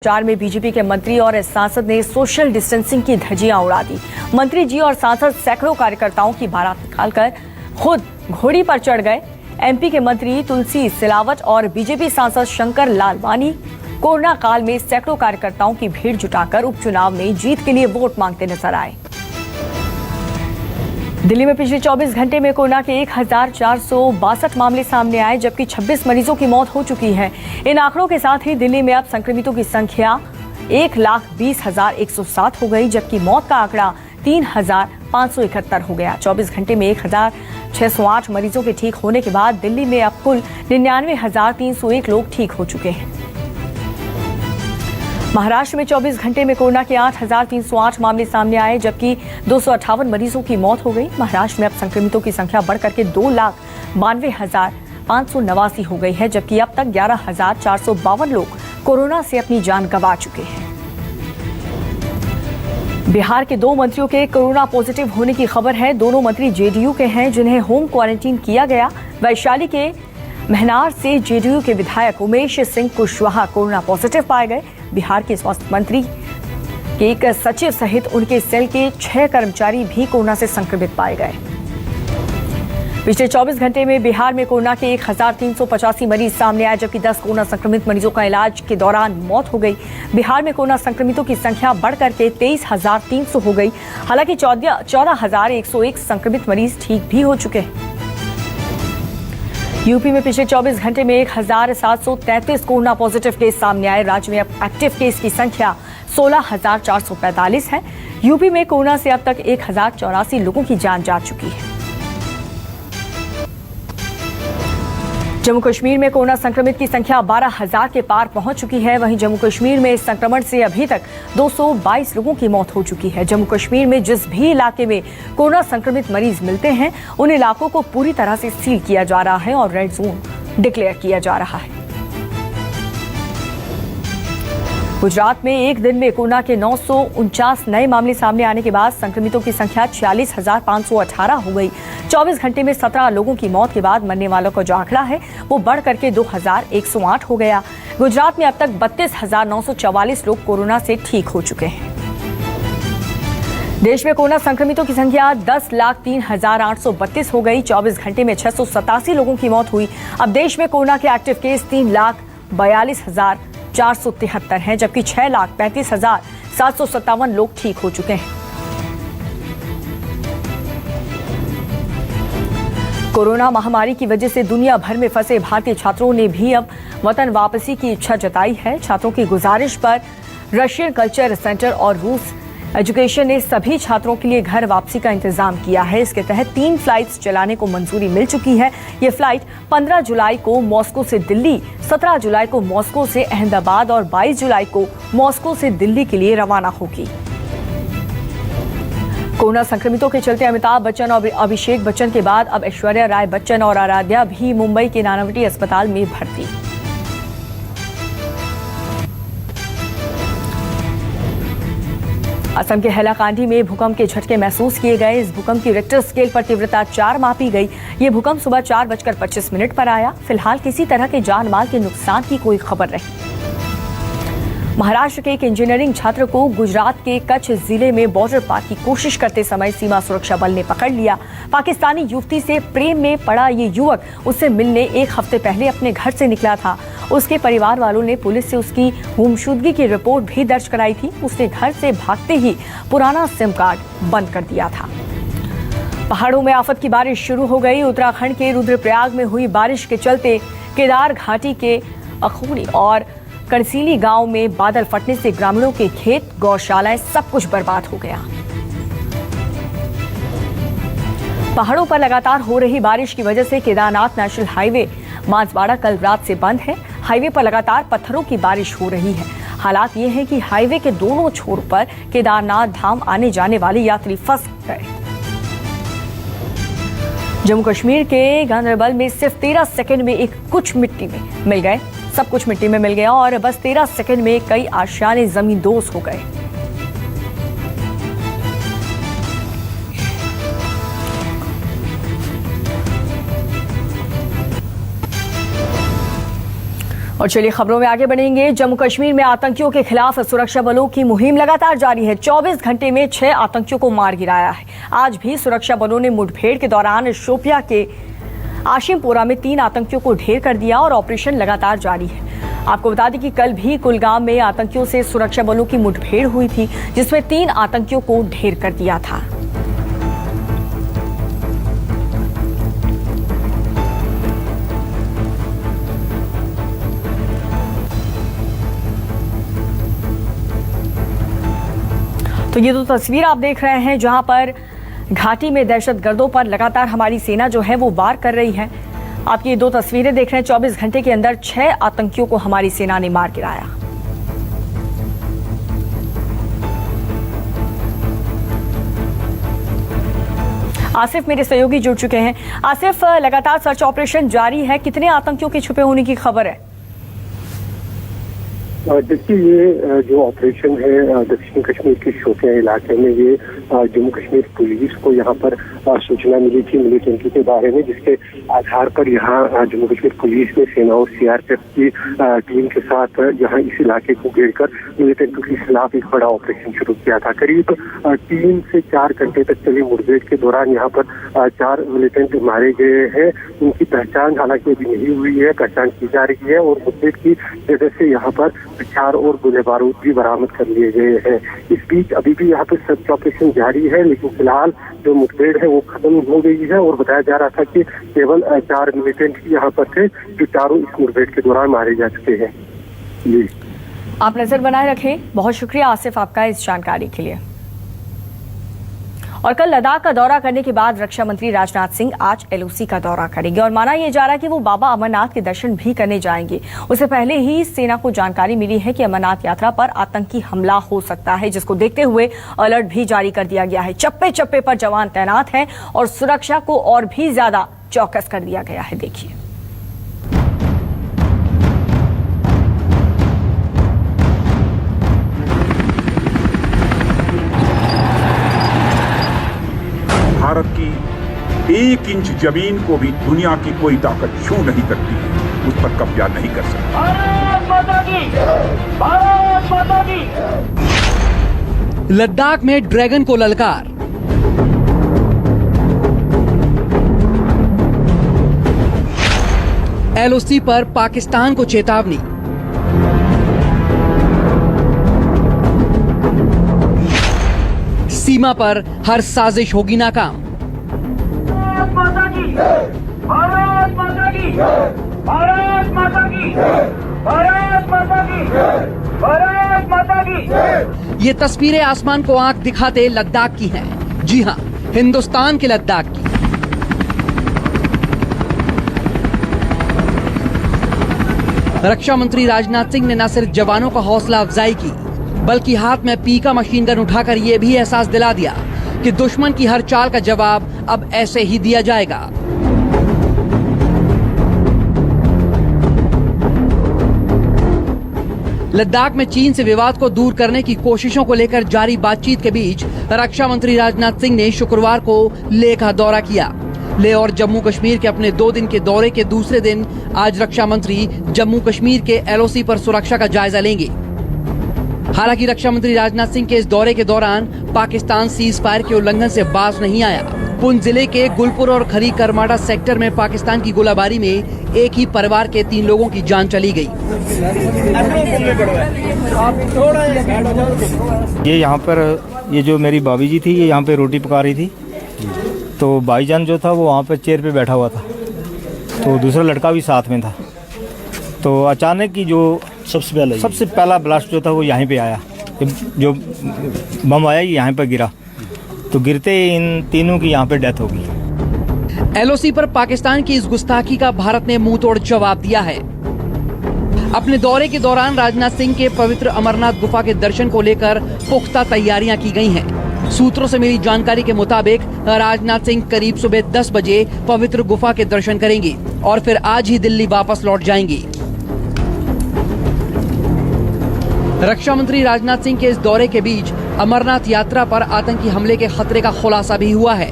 चार में बीजेपी के मंत्री और सांसद ने सोशल डिस्टेंसिंग की धज्जियां उड़ा दी। मंत्री जी और सांसद सैकड़ों कार्यकर्ताओं की बारात निकालकर खुद घोड़ी पर चढ़ गए। एमपी के मंत्री तुलसी सिलावट और बीजेपी सांसद शंकर लालवानी कोरोना काल में सैकड़ों कार्यकर्ताओं की भीड़ जुटाकर उपचुनाव में जीत के लिए वोट मांगते नजर आए। दिल्ली में पिछले 24 घंटे में कोरोना के 1462 मामले सामने आए, जबकि 26 मरीजों की मौत हो चुकी है। इन आंकड़ों के साथ ही दिल्ली में अब संक्रमितों की संख्या 1,20,107 हो गई, जबकि मौत का आंकड़ा 3,571 हो गया। 24 घंटे में 1,608 मरीजों के ठीक होने के बाद दिल्ली में अब कुल 99,301 लोग ठीक हो चुके हैं। महाराष्ट्र में 24 घंटे में कोरोना के 8,308 मामले सामने आए, जबकि 258 मरीजों की मौत हो गई। महाराष्ट्र में अब संक्रमितों की संख्या बढ़कर के 2,92,589 हो गई है, जबकि अब तक 11,452 लोग कोरोना से अपनी जान गंवा चुके हैं। बिहार के 2 मंत्रियों के कोरोना पॉजिटिव होने की खबर है। दोनों मंत्री जेडीयू के हैं, जिन्हें होम क्वारंटीन किया गया। वैशाली के महनार से जेडीयू के विधायक उमेश सिंह कुशवाहा कोरोना पॉजिटिव पाए गए। बिहार के स्वास्थ्य मंत्री के एक सचिव सहित उनके सेल के 6 कर्मचारी भी कोरोना से संक्रमित पाए गए। पिछले 24 घंटे में बिहार में कोरोना के 1,385 मरीज सामने आए, जबकि 10 कोरोना संक्रमित मरीजों का इलाज के दौरान मौत हो गई। बिहार में कोरोना संक्रमितों की संख्या बढ़कर के 23,300 हो गई। हालांकि 14,101 संक्रमित मरीज ठीक भी हो चुके हैं। यूपी में पिछले 24 घंटे में 1,733 कोरोना पॉजिटिव केस सामने आए। राज्य में अब एक्टिव केस की संख्या 16,445 है। यूपी में कोरोना से अब तक 1,084 लोगों की जान जा चुकी है। जम्मू कश्मीर में कोरोना संक्रमित की संख्या 12,000 के पार पहुंच चुकी है। वहीं जम्मू कश्मीर में इस संक्रमण से अभी तक 222 लोगों की मौत हो चुकी है। जम्मू कश्मीर में जिस भी इलाके में कोरोना संक्रमित मरीज मिलते हैं, उन इलाकों को पूरी तरह से सील किया जा रहा है और रेड जोन डिक्लेयर किया जा रहा है। गुजरात में एक दिन में कोरोना के 949 नए मामले सामने आने के बाद संक्रमितों की संख्या 46,518 हो गई। 24 घंटे में 17 लोगों की मौत के बाद मरने वालों का जो आंकड़ा है वो बढ़ करके 2,108 हो गया। गुजरात में अब तक 32,944 लोग कोरोना से ठीक हो चुके हैं। देश में कोरोना संक्रमितों की संख्या 10,03,832 हो गई। 24 घंटे में 687 लोगों की मौत हुई। अब देश में कोरोना के एक्टिव केस 3,42,473 हैं, जबकि 6,35,757 लोग ठीक हो चुके हैं। कोरोना महामारी की वजह से दुनिया भर में फंसे भारतीय छात्रों ने भी अब वतन वापसी की इच्छा जताई है। छात्रों की गुजारिश पर रशियन कल्चर सेंटर और रूस एजुकेशन ने सभी छात्रों के लिए घर वापसी का इंतजाम किया है। इसके तहत 3 फ्लाइट्स चलाने को मंजूरी मिल चुकी है। ये फ्लाइट 15 जुलाई को मॉस्को से दिल्ली, 17 जुलाई को मॉस्को से अहमदाबाद और 22 जुलाई को मॉस्को से दिल्ली के लिए रवाना होगी। कोरोना संक्रमितों के चलते अमिताभ बच्चन और अभिषेक बच्चन के बाद अब ऐश्वर्या राय बच्चन और आराध्या भी मुंबई के नानावटी अस्पताल में भर्ती। असम के हैलाकांडी में भूकंप के झटके महसूस किए गए। इस भूकंप की रिक्टर स्केल पर तीव्रता 4 मापी गई। ये भूकंप सुबह 4:25 पर आया। फिलहाल किसी तरह के जान माल के नुकसान की कोई खबर नहीं। महाराष्ट्र के एक इंजीनियरिंग छात्र को गुजरात के कच्छ जिले में बॉर्डर पार की कोशिश करते समय सीमा सुरक्षा बल ने पकड़ लिया। पाकिस्तानी युवती से प्रेम में पड़ा ये युवक उससे मिलने 1 हफ्ते पहले अपने घर से निकला था। उसके परिवार वालों ने पुलिस से उसकी गुमशुदगी की रिपोर्ट भी दर्ज कराई थी। उसने घर से भागते ही पुराना सिम कार्ड बंद कर दिया था। पहाड़ों में आफत की बारिश शुरू हो गई। उत्तराखंड के रुद्रप्रयाग में हुई बारिश के चलते केदार घाटी के अखोड़ी और कड़सीली गांव में बादल फटने से ग्रामीणों के खेत, गौशालाएं सब कुछ बर्बाद हो गया। पहाड़ों पर लगातार हो रही बारिश की वजह से केदारनाथ नेशनल हाईवे मांसवाड़ा कल रात से बंद है। हाईवे पर लगातार पत्थरों की बारिश हो रही है। हालात ये है कि हाईवे के दोनों छोर पर केदारनाथ धाम आने जाने वाले यात्री फंस गए। जम्मू कश्मीर के गांदरबल में सिर्फ 13 सेकंड में सब कुछ मिट्टी में मिल गया और बस 13 सेकंड में कई आशियाने जमींदोज हो गए। और चलिए खबरों में आगे बढ़ेंगे। जम्मू कश्मीर में आतंकियों के खिलाफ सुरक्षा बलों की मुहिम लगातार जारी है। 24 घंटे में 6 आतंकियों को मार गिराया है। आज भी सुरक्षा बलों ने मुठभेड़ के दौरान शोपिया के आशिमपोरा में 3 आतंकियों को ढेर कर दिया और ऑपरेशन लगातार जारी है। आपको बता दें कि कल भी कुलगाम में आतंकियों से सुरक्षा बलों की मुठभेड़ हुई थी, जिसमें 3 आतंकियों को ढेर कर दिया था। तो ये 2 तस्वीर आप देख रहे हैं जहां पर घाटी में दहशतगर्दों पर लगातार हमारी सेना जो है वो वार कर रही है। आप ये 2 तस्वीरें देख रहे हैं। 24 घंटे के अंदर 6 आतंकियों को हमारी सेना ने मार गिराया। आसिफ मेरे सहयोगी जुड़ चुके हैं। आसिफ, लगातार सर्च ऑपरेशन जारी है, कितने आतंकियों के छुपे होने की खबर है? देखिए, ये जो ऑपरेशन है दक्षिण कश्मीर के शोपियां इलाके में, ये जम्मू कश्मीर पुलिस को यहाँ पर सूचना मिली थी मिलिटेंट्री के बारे में, जिसके आधार पर यहाँ जम्मू कश्मीर पुलिस ने सेना और सीआरपीएफ की टीम के साथ यहाँ इस इलाके को घेरकर मिलिटेंट्री के खिलाफ एक बड़ा ऑपरेशन शुरू किया था। करीब 3 से 4 घंटे तक चली मुठभेड़ के दौरान यहाँ पर 4 मिलिटेंट मारे गए हैं। उनकी पहचान हालांकि अभी नहीं हुई है, पहचान की जा रही है और मुठभेड़ की वजह से यहाँ पर 4 और गोले बारूद भी बरामद कर लिए गए हैं। इस बीच अभी भी यहाँ पे सर्च ऑपरेशन जारी है, लेकिन फिलहाल जो मुठभेड़ है वो खत्म हो गई है और बताया जा रहा था कि केवल 4 मिलिटेंट ही यहाँ पर थे, जो चारों इस मुठभेड़ के दौरान मारे जा चुके हैं। जी, आप नजर बनाए रखें। बहुत शुक्रिया आसिफ आपका इस जानकारी के लिए। और कल लद्दाख का दौरा करने के बाद रक्षा मंत्री राजनाथ सिंह आज एलओसी का दौरा करेंगे और माना यह जा रहा है कि वो बाबा अमरनाथ के दर्शन भी करने जाएंगे। उससे पहले ही सेना को जानकारी मिली है कि अमरनाथ यात्रा पर आतंकी हमला हो सकता है, जिसको देखते हुए अलर्ट भी जारी कर दिया गया है। चप्पे चप्पे पर जवान तैनात हैं और सुरक्षा को और भी ज्यादा चौकस कर दिया गया है। देखिए, भारत की 1 इंच जमीन को भी दुनिया की कोई ताकत छू नहीं सकती है, उस पर कब्जा नहीं कर सकती। भारत माता की, भारत माता की। लद्दाख में ड्रैगन को ललकार। एलओसी पर पाकिस्तान को चेतावनी। सीमा पर हर साजिश होगी नाकाम। भारत माता की, भारत माता की, भारत माता की, भारत माता की, भारत माता की। ये तस्वीरें आसमान को आंख दिखाते लद्दाख की हैं। जी हां, हिंदुस्तान के लद्दाख की। रक्षा मंत्री राजनाथ सिंह ने न सिर्फ जवानों का हौसला अफजाई की, बल्कि हाथ में पीका मशीन गन उठाकर यह भी एहसास दिला दिया कि दुश्मन की हर चाल का जवाब अब ऐसे ही दिया जाएगा। लद्दाख में चीन से विवाद को दूर करने की कोशिशों को लेकर जारी बातचीत के बीच रक्षा मंत्री राजनाथ सिंह ने शुक्रवार को लेह का दौरा किया। लेह और जम्मू कश्मीर के अपने 2 दिन के दौरे के दूसरे दिन आज रक्षा मंत्री जम्मू कश्मीर के एलओसी पर सुरक्षा का जायजा लेंगे। हालांकि रक्षा मंत्री राजनाथ सिंह के इस दौरे के दौरान पाकिस्तान सीज फायर के उल्लंघन से बाज नहीं आया। पुंछ जिले के गुलपुर और खरी करमाड़ा सेक्टर में पाकिस्तान की गोलाबारी में एक ही परिवार के 3 लोगों की जान चली गई। ये यहाँ पर ये जो मेरी भाभी जी थी, ये यहाँ पे रोटी पका रही थी, तो भाईजान जो था वो वहाँ पे चेयर पे बैठा हुआ था, तो दूसरा लड़का भी साथ में था। तो अचानक की जो सबसे पहला ब्लास्ट जो था वो यहीं पे आया, जो बम आया यहाँ पे गिरा, तो गिरते इन तीनों की यहाँ पे डेथ हो गई। एलओसी पर पाकिस्तान की इस गुस्ताखी का भारत ने मुंह तोड़ जवाब दिया है। अपने दौरे के दौरान राजनाथ सिंह के पवित्र अमरनाथ गुफा के दर्शन को लेकर पुख्ता तैयारियां की गई हैं। सूत्रों से मिली जानकारी के मुताबिक राजनाथ सिंह करीब सुबह 10 बजे पवित्र गुफा के दर्शन करेंगे और फिर आज ही दिल्ली वापस लौट जाएंगे। रक्षा मंत्री राजनाथ सिंह के इस दौरे के बीच अमरनाथ यात्रा पर आतंकी हमले के खतरे का खुलासा भी हुआ है।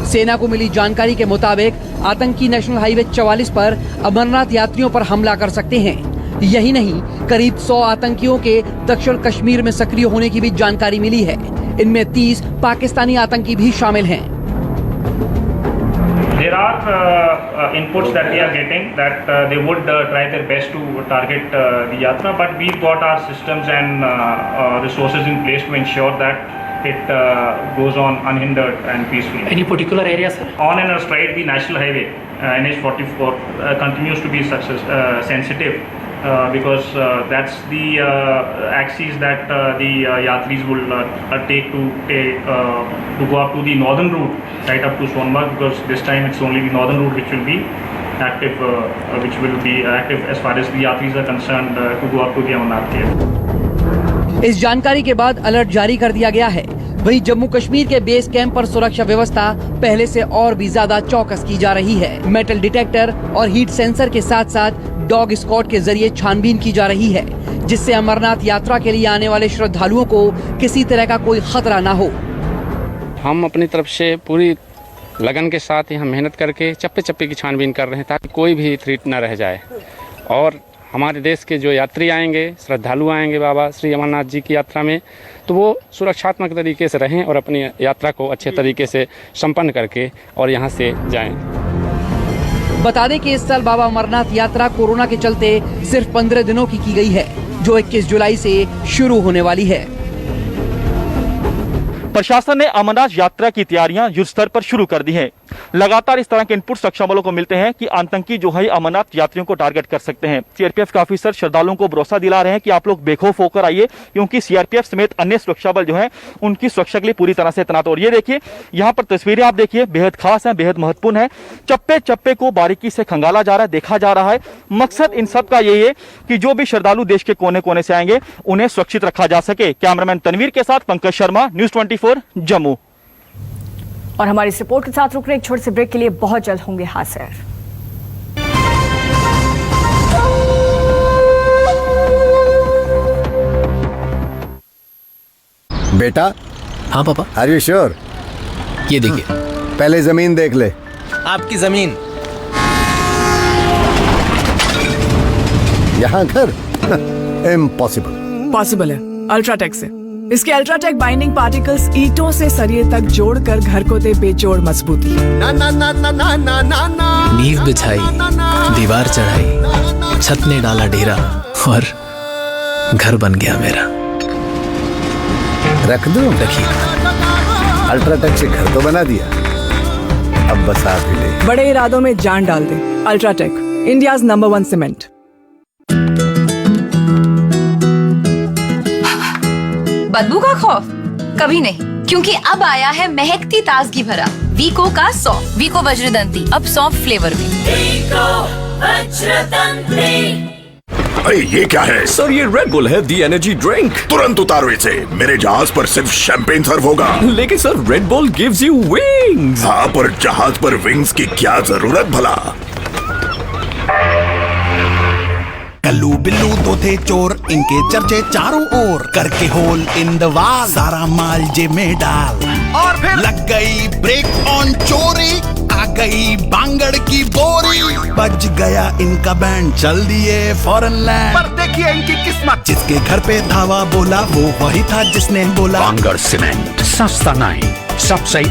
सेना को मिली जानकारी के मुताबिक आतंकी नेशनल हाईवे 44 पर अमरनाथ यात्रियों पर हमला कर सकते हैं। यही नहीं, करीब 100 आतंकियों के दक्षिण कश्मीर में सक्रिय होने की भी जानकारी मिली है। इनमें 30 पाकिस्तानी आतंकी भी शामिल हैं। There are inputs that we are getting that they would try their best to target the Yatra, but we've got our systems and resources in place to ensure that it goes on unhindered and peacefully. Any particular area, sir? On and astride the national highway, NH44 continues to be sensitive because that's the axis that the Yatris will take to go up to the northern route, right up to Sonmarg, because this time it's only the northern route which will be active, as far as the Yatris are concerned to go up to the Amarnath cave. इस जानकारी के बाद alert जारी कर दिया गया है। वहीं जम्मू कश्मीर के बेस कैंप पर सुरक्षा व्यवस्था पहले से और भी ज्यादा चौकस की जा रही है। मेटल डिटेक्टर और हीट सेंसर के साथ साथ डॉग स्क्वाड के जरिए छानबीन की जा रही है, जिससे अमरनाथ यात्रा के लिए आने वाले श्रद्धालुओं को किसी तरह का कोई खतरा न हो। हम अपनी तरफ से पूरी लगन के साथ यहाँ मेहनत करके चप्पे चप्पे की छानबीन कर रहे हैं ताकि कोई भी थ्रेट न रह जाए और हमारे देश के जो यात्री आएंगे, श्रद्धालु आएंगे बाबा श्री अमरनाथ जी की यात्रा में, तो वो सुरक्षात्मक तरीके से रहें और अपनी यात्रा को अच्छे तरीके से संपन्न करके और यहाँ से जाएं। बता दें कि इस साल बाबा अमरनाथ यात्रा कोरोना के चलते सिर्फ 15 दिनों की गई है, जो 21 जुलाई से शुरू होने वाली है। प्रशासन ने अमरनाथ यात्रा की तैयारियां युद्ध स्तर पर शुरू कर दी हैं। लगातार इस तरह के इनपुट सुरक्षा बलों को मिलते हैं कि आतंकी जो है अमरनाथ यात्रियों को टारगेट कर सकते हैं। सीआरपीएफ के ऑफिसर श्रद्धालुओं को भरोसा दिला रहे हैं कि आप लोग बेखौफ होकर आइए, क्योंकि सीआरपीएफ समेत अन्य सुरक्षा बल जो है उनकी सुरक्षा के लिए पूरी तरह से तैनात। और ये देखिए, यहाँ पर तस्वीरें आप देखिए, बेहद खास है, बेहद महत्वपूर्ण है। चप्पे चप्पे को बारीकी से खंगाला जा रहा है, देखा जा रहा है। मकसद इन सब का यही है कि जो भी श्रद्धालु देश के कोने कोने से आएंगे उन्हें सुरक्षित रखा जा सके। कैमरामैन तनवीर के साथ पंकज शर्मा, न्यूज़ 24 जम्मू। और हमारी इस रिपोर्ट के साथ रुक रहे एक छोटे से ब्रेक के लिए बहुत जल्द होंगे हाजिर। बेटा। हाँ पापा। Are you sure? ये देखिए। पहले जमीन देख ले। आपकी जमीन। यहाँ घर? इम्पॉसिबल। पॉसिबल है, अल्ट्राटेक से। इसके अल्ट्राटेक बाइंडिंग पार्टिकल्स ईंटों से सरिये तक जोड़कर घर को दे बेजोड़ मजबूती। ना ना ना ना ना ना ना ना। नींव बिछाई, दीवार चढ़ाई, छत ने डाला डेरा और घर बन गया मेरा। रख दो। रखिए। अल्ट्राटेक से घर तो बना दिया, अब बस आप ही ले। बड़े इरादों में जान डाल दे। UltraTech, India's number 1 cement. बदबू का खौफ कभी नहीं, क्योंकि अब आया है महकती ताजगी भरा वीको का सौंफ। वीको वज्रदंती अब सौंफ फ्लेवर में। वीको वज्रदंती। अरे ये क्या है सर? ये रेड बुल है, दी एनर्जी ड्रिंक। तुरंत उतारो इसे, मेरे जहाज पर सिर्फ शैंपेन सर्व होगा। लेकिन sir red bull gives you wings. हाँ, पर जहाज पर विंग्स की क्या जरूरत भला? कल्लू बिल्लू दो थे चोर, इनके चर्चे चारों ओर। करके होल इन द वाल, सारा माल जेब में डाल। और फिर लग गई ब्रेक ऑन चोरी, आ गई बांगड़ की बोरी। बज गया इनका बैंड, चल दिए फॉरेन लैंड। पर देखिए इनकी किस्मत, जिसके घर पे धावा बोला वो वही था जिसने बोला बांगड़ सीमेंट, सस्ता नहीं, सबसे